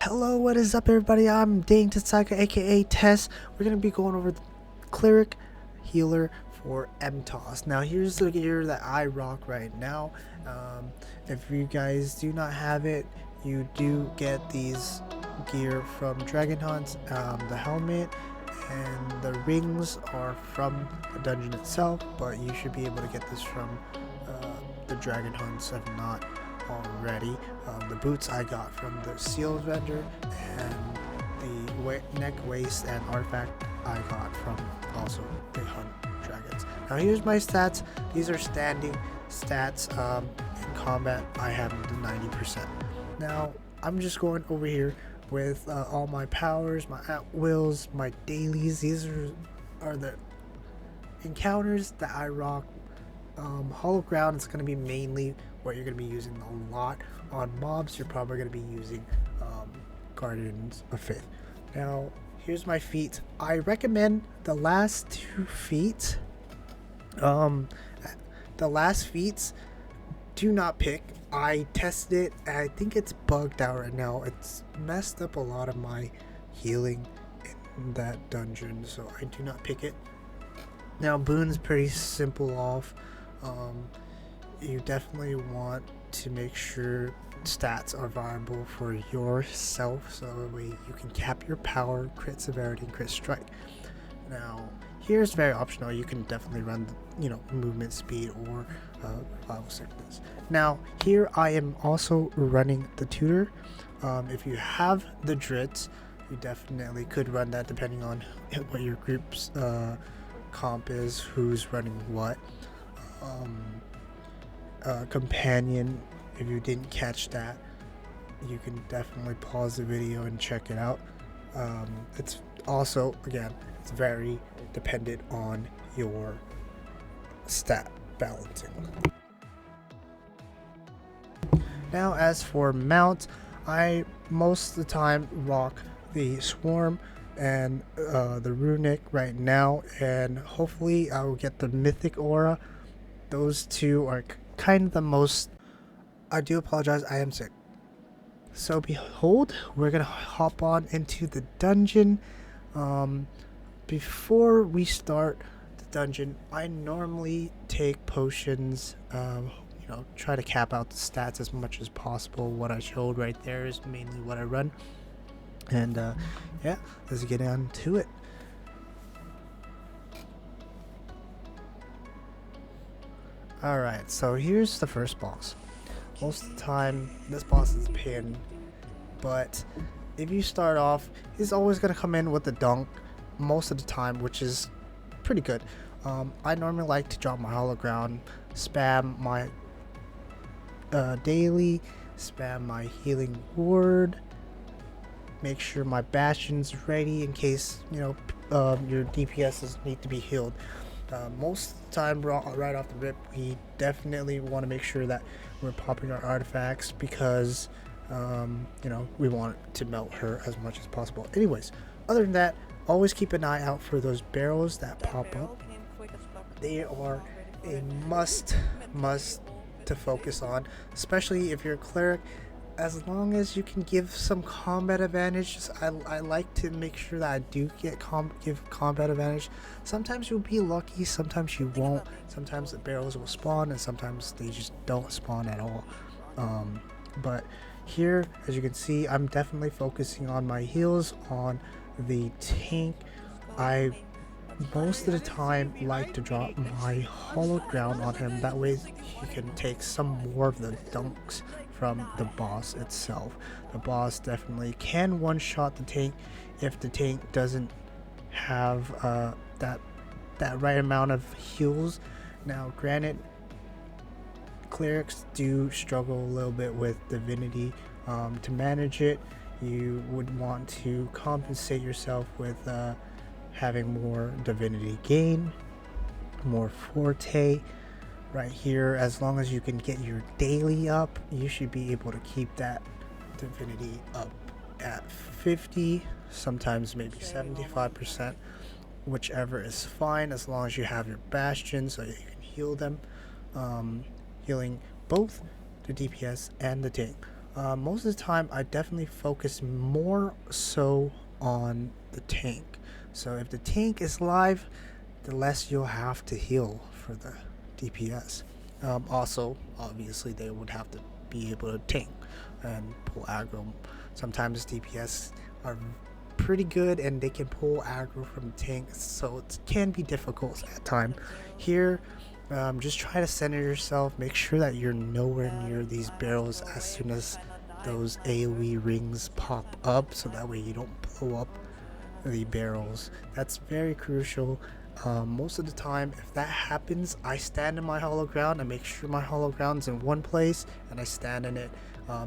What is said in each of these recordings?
Hello, what is up everybody? I'm Dane Tetsaka, aka Tess. We're going to be going over the Cleric healer for Mtos. Now here's the gear that I rock right now. If you guys do not have it, you do get these gear from Dragon Hunt. The helmet and the rings are from the dungeon itself, but you should be able to get this from the Dragon Hunts if not already. The boots I got from the seals vendor, and the neck, waist, and artifact I got from also the hunt dragons. Now here's my stats. These are standing stats. In combat I have the 90%. Now I'm just going over here with all my powers, my at wills, my dailies. These are the encounters that I rock. Hollow ground is going to be mainly what you're going to be using a lot. On mobs you're probably going to be using Guardians of Faith. Now here's my feat. I recommend the last 2 feats. The last feats do not pick. I tested it and I think it's bugged out right now. It's messed up a lot of my healing in that dungeon, so I do not pick it. Now boon's pretty simple off. You definitely want to make sure stats are viable for yourself, so that way you can cap your power, crit severity, and crit strike. Now here's very optional. You can definitely run movement speed or revival sickness. Now here I am also running the tutor. If you have the drits, you definitely could run that depending on what your group's comp is, who's running what. Companion, if you didn't catch that, you can definitely pause the video and check it out. It's also, again, it's very dependent on your stat balancing. Now as for mount, I most of the time rock the swarm and the runic right now, and hopefully I will get the mythic aura. Those two are kind of the most. I do apologize, I am sick. So behold, we're gonna hop on into the dungeon. Before we start the dungeon, I normally take potions, try to cap out the stats as much as possible. What I showed right there is mainly what I run. And yeah, let's get on to it. Alright, so here's the first boss. Most of the time, this boss is a pain, but if you start off, he's always going to come in with the dunk most of the time, which is pretty good. I normally like to drop my hollow ground, spam my daily, spam my healing word, make sure my bastion's ready in case your DPSs need to be healed. Most of the time, right off the rip, we definitely want to make sure that we're popping our artifacts because we want to melt her as much as possible. Anyways, other than that, always keep an eye out for those barrels that pop up. They are a must to focus on, especially if you're a cleric. As long as you can give some combat advantage, I like to make sure that I do give combat advantage. Sometimes you'll be lucky, sometimes you won't. Sometimes the barrels will spawn, and sometimes they just don't spawn at all. But here, as you can see, I'm definitely focusing on my heals on the tank. I most of the time like to drop my hollow ground on him. That way he can take some more of the dunks from the boss itself. The boss definitely can one-shot the tank if the tank doesn't have that right amount of heals. Now granted, clerics do struggle a little bit with divinity. To manage it, you would want to compensate yourself with having more divinity gain, more forte. Right here, as long as you can get your daily up, you should be able to keep that divinity up at 50, sometimes maybe 75%, whichever is fine, as long as you have your bastion so you can heal them, healing both the DPS and the tank. Most of the time, I definitely focus more so on the tank. So if the tank is live, the less you'll have to heal for the DPS. Also, obviously, they would have to be able to tank and pull aggro. Sometimes DPS are pretty good and they can pull aggro from the tank, so it can be difficult at times. Here, just try to center yourself. Make sure that you're nowhere near these barrels as soon as those AoE rings pop up, so that way you don't blow up the barrels. That's very crucial. Most of the time, if that happens, I stand in my hollow ground. I make sure my hollow ground's in one place and I stand in it.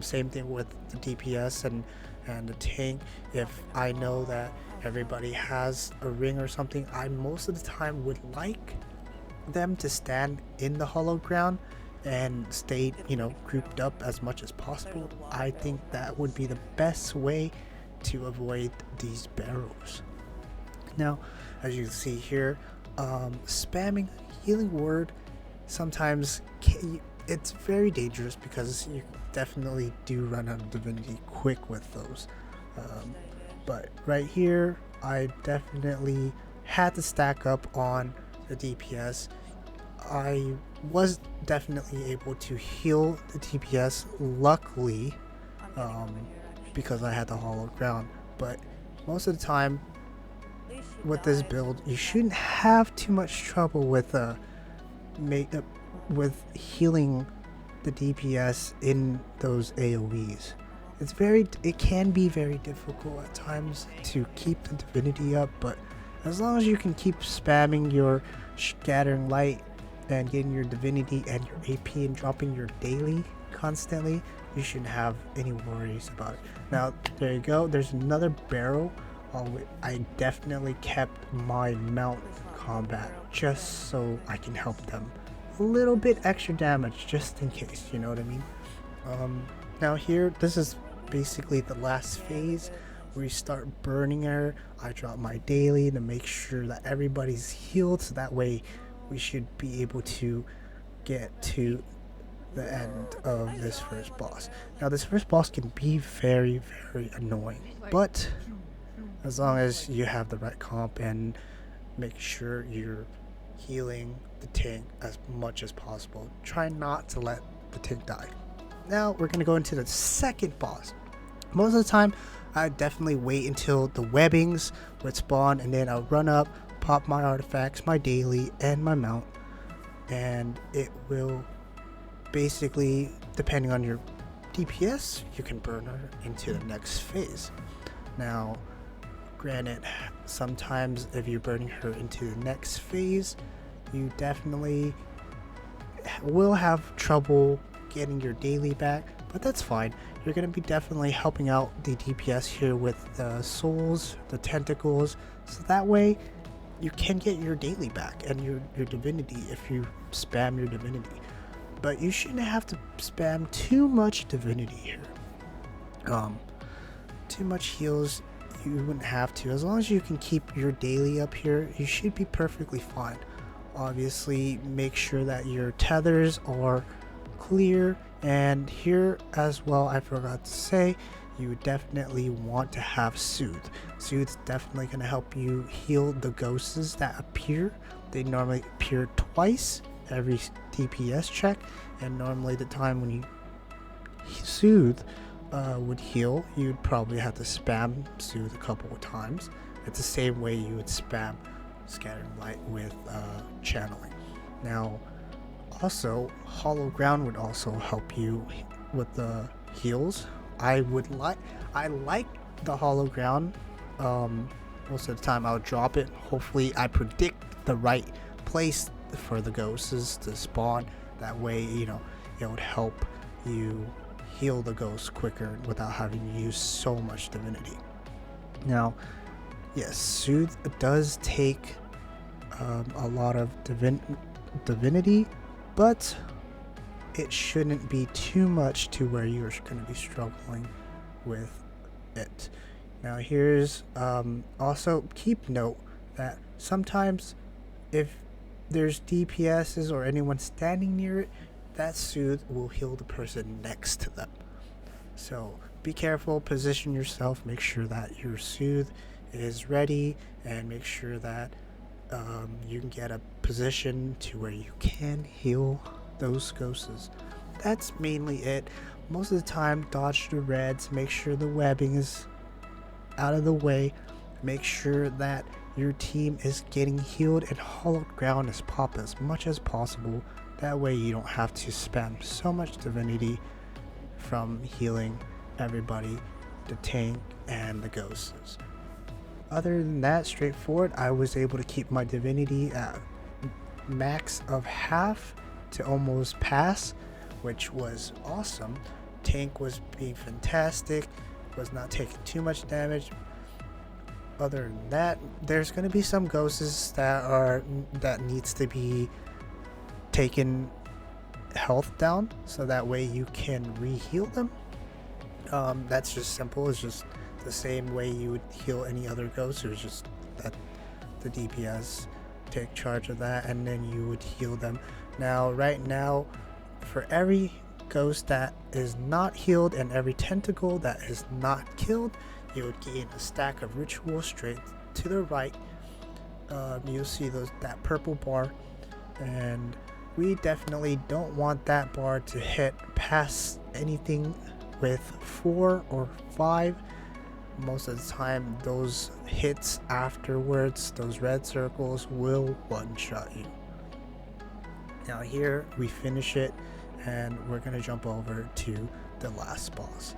Same thing with the DPS and the tank. If I know that everybody has a ring or something, I most of the time would like them to stand in the hollow ground and stay, grouped up as much as possible. I think that would be the best way to avoid these barrels. Now, as you can see here, spamming healing word sometimes it's very dangerous because you definitely do run out of divinity quick with those. But right here, I definitely had to stack up on the DPS. I was definitely able to heal the DPS, luckily, because I had the hollow ground. But most of the time, with this build, you shouldn't have too much trouble with with healing the DPS in those AoEs. It can be very difficult at times to keep the divinity up, but as long as you can keep spamming your scattering light and getting your divinity and your AP and dropping your daily constantly, you shouldn't have any worries about it. Now, there you go. There's another barrel. I definitely kept my mount combat just so I can help them. A little bit extra damage just in case, you know what I mean? Now here, this is basically the last phase where you start burning her. I drop my daily to make sure that everybody's healed, so that way we should be able to get to the end of this first boss. Now this first boss can be very, very annoying, but as long as you have the right comp and make sure you're healing the tank as much as possible. Try not to let the tank die. Now we're going to go into the second boss. Most of the time, I definitely wait until the webbings would spawn, and then I'll run up, pop my artifacts, my daily, and my mount, and it will basically, depending on your DPS, you can burn her into the next phase. Now, granted, sometimes if you're burning her into the next phase, you definitely will have trouble getting your daily back, but that's fine. You're going to be definitely helping out the DPS here with the souls, the tentacles, so that way you can get your daily back and your divinity if you spam your divinity. But you shouldn't have to spam too much divinity here. Too much heals, you wouldn't have to. As long as you can keep your daily up here, you should be perfectly fine. Obviously, make sure that your tethers are clear, and here as well, I forgot to say, you definitely want to have Soothe. Soothe is definitely going to help you heal the ghosts that appear. They normally appear twice every DPS check, and normally the time when you Soothe would heal, you'd probably have to spam Soothe a couple of times. It's the same way you would spam Scattering Light with channeling. Now, also, Hollow Ground would also help you with the heals. I like the Hollow Ground. Most of the time I'll drop it. Hopefully I predict the right place for the ghosts to spawn. That way, it would help you heal the ghosts quicker without having to use so much divinity. Now, yes, Soothe does take a lot of divinity, but it shouldn't be too much to where you're going to be struggling with it. Now here's also keep note that sometimes if there's DPSs or anyone standing near it, that Soothe will heal the person next to them. So be careful, position yourself, make sure that your soothe is ready, and make sure that you can get a position to where you can heal those ghosts. That's mainly it. Most of the time, dodge the reds, make sure the webbing is out of the way, make sure that your team is getting healed and hollowed ground as pop as much as possible. That way you don't have to spam so much divinity from healing everybody, the tank and the ghosts. Other than that, straightforward, I was able to keep my divinity at max of half to almost pass, which was awesome. Tank was being fantastic, was not taking too much damage. Other than that, there's going to be some ghosts that needs to be taken health down, so that way you can re-heal them. That's just simple. It's just the same way you would heal any other ghost. It's just that the DPS take charge of that, and then you would heal them. Now, right now, for every ghost that is not healed and every tentacle that is not killed, you would gain a stack of ritual straight to the right. You'll see that purple bar, and we definitely don't want that bar to hit past anything with 4 or 5. Most of the time, those hits afterwards, those red circles, will one-shot you. Now here we finish it, and we're gonna jump over to the last boss.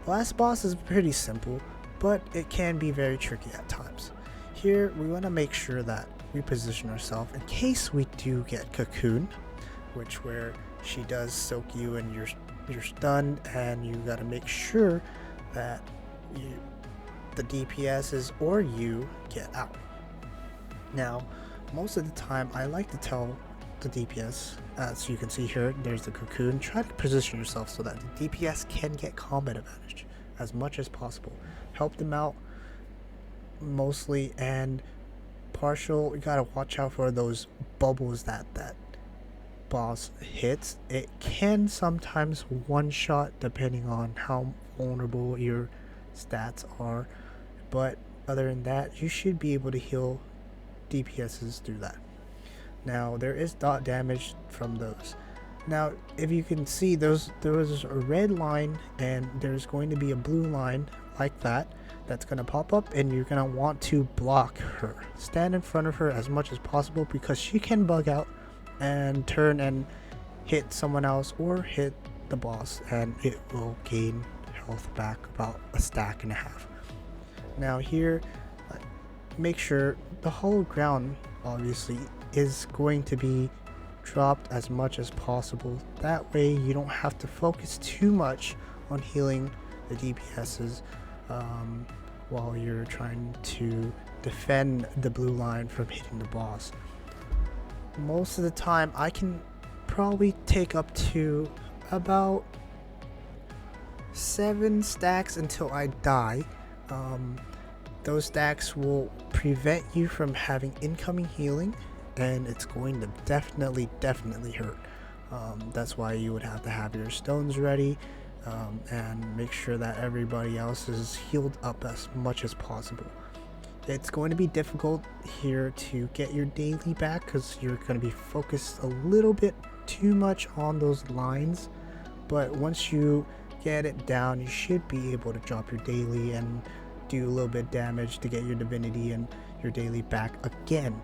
The last boss is pretty simple, but it can be very tricky at times. Here we want to make sure that we position ourselves in case we do get cocoon, which where she does soak you and you're stunned, and you got to make sure that the DPSs or you get out. Now, most of the time I like to tell the DPS, as you can see here, there's the cocoon, try to position yourself so that the DPS can get combat advantage as much as possible. Help them out mostly, and partial, you gotta watch out for those bubbles that boss hits. It can sometimes one shot depending on how vulnerable your stats are, but other than that, you should be able to heal DPSs through that. Now there is dot damage from those. Now if you can see, there was a red line and there's going to be a blue line like that's going to pop up, and you're going to want to block her. Stand in front of her as much as possible, because she can bug out and turn and hit someone else or hit the boss, and it will gain health back about a stack and a half. Now here, make sure the hollow ground obviously is going to be dropped as much as possible. That way you don't have to focus too much on healing the DPSs while you're trying to defend the blue line from hitting the boss. Most of the time I can probably take up to about 7 stacks until I die. Those stacks will prevent you from having incoming healing, and it's going to definitely hurt. That's why you would have to have your stones ready, and make sure that everybody else is healed up as much as possible. It's going to be difficult here to get your daily back, because you're going to be focused a little bit too much on those lines, but once you get it down, you should be able to drop your daily and do a little bit damage to get your divinity and your daily back again.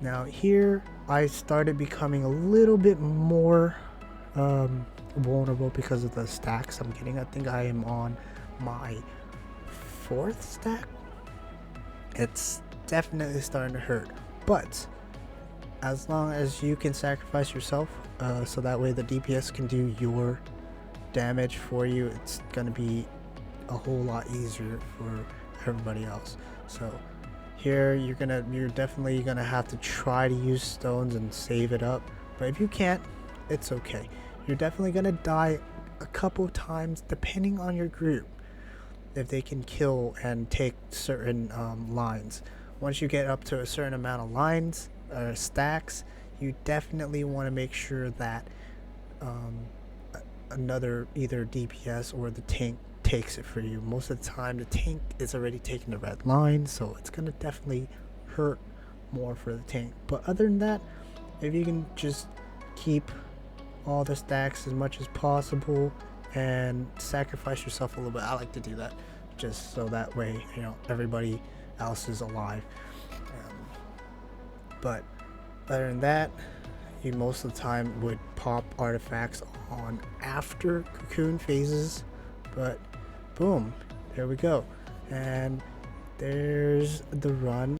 Now here I started becoming a little bit more vulnerable because of the stacks I'm getting. I think I am on my 4th stack. It's definitely starting to hurt, but as long as you can sacrifice yourself, so that way the DPS can do your damage for you, it's gonna be a whole lot easier for everybody else. So here you're definitely gonna have to try to use stones and save it up, but if you can't, it's okay. You're definitely gonna die a couple times depending on your group, if they can kill and take certain lines. Once you get up to a certain amount of lines or stacks, you definitely want to make sure that another either DPS or the tank takes it for you. Most of the time the tank is already taking the red line, so it's gonna definitely hurt more for the tank. But other than that, if you can just keep all the stacks as much as possible and sacrifice yourself a little bit, I like to do that just so that way, you know, everybody else is alive. But other than that, you most of the time would pop artifacts on after cocoon phases. But boom, there we go. And there's the run.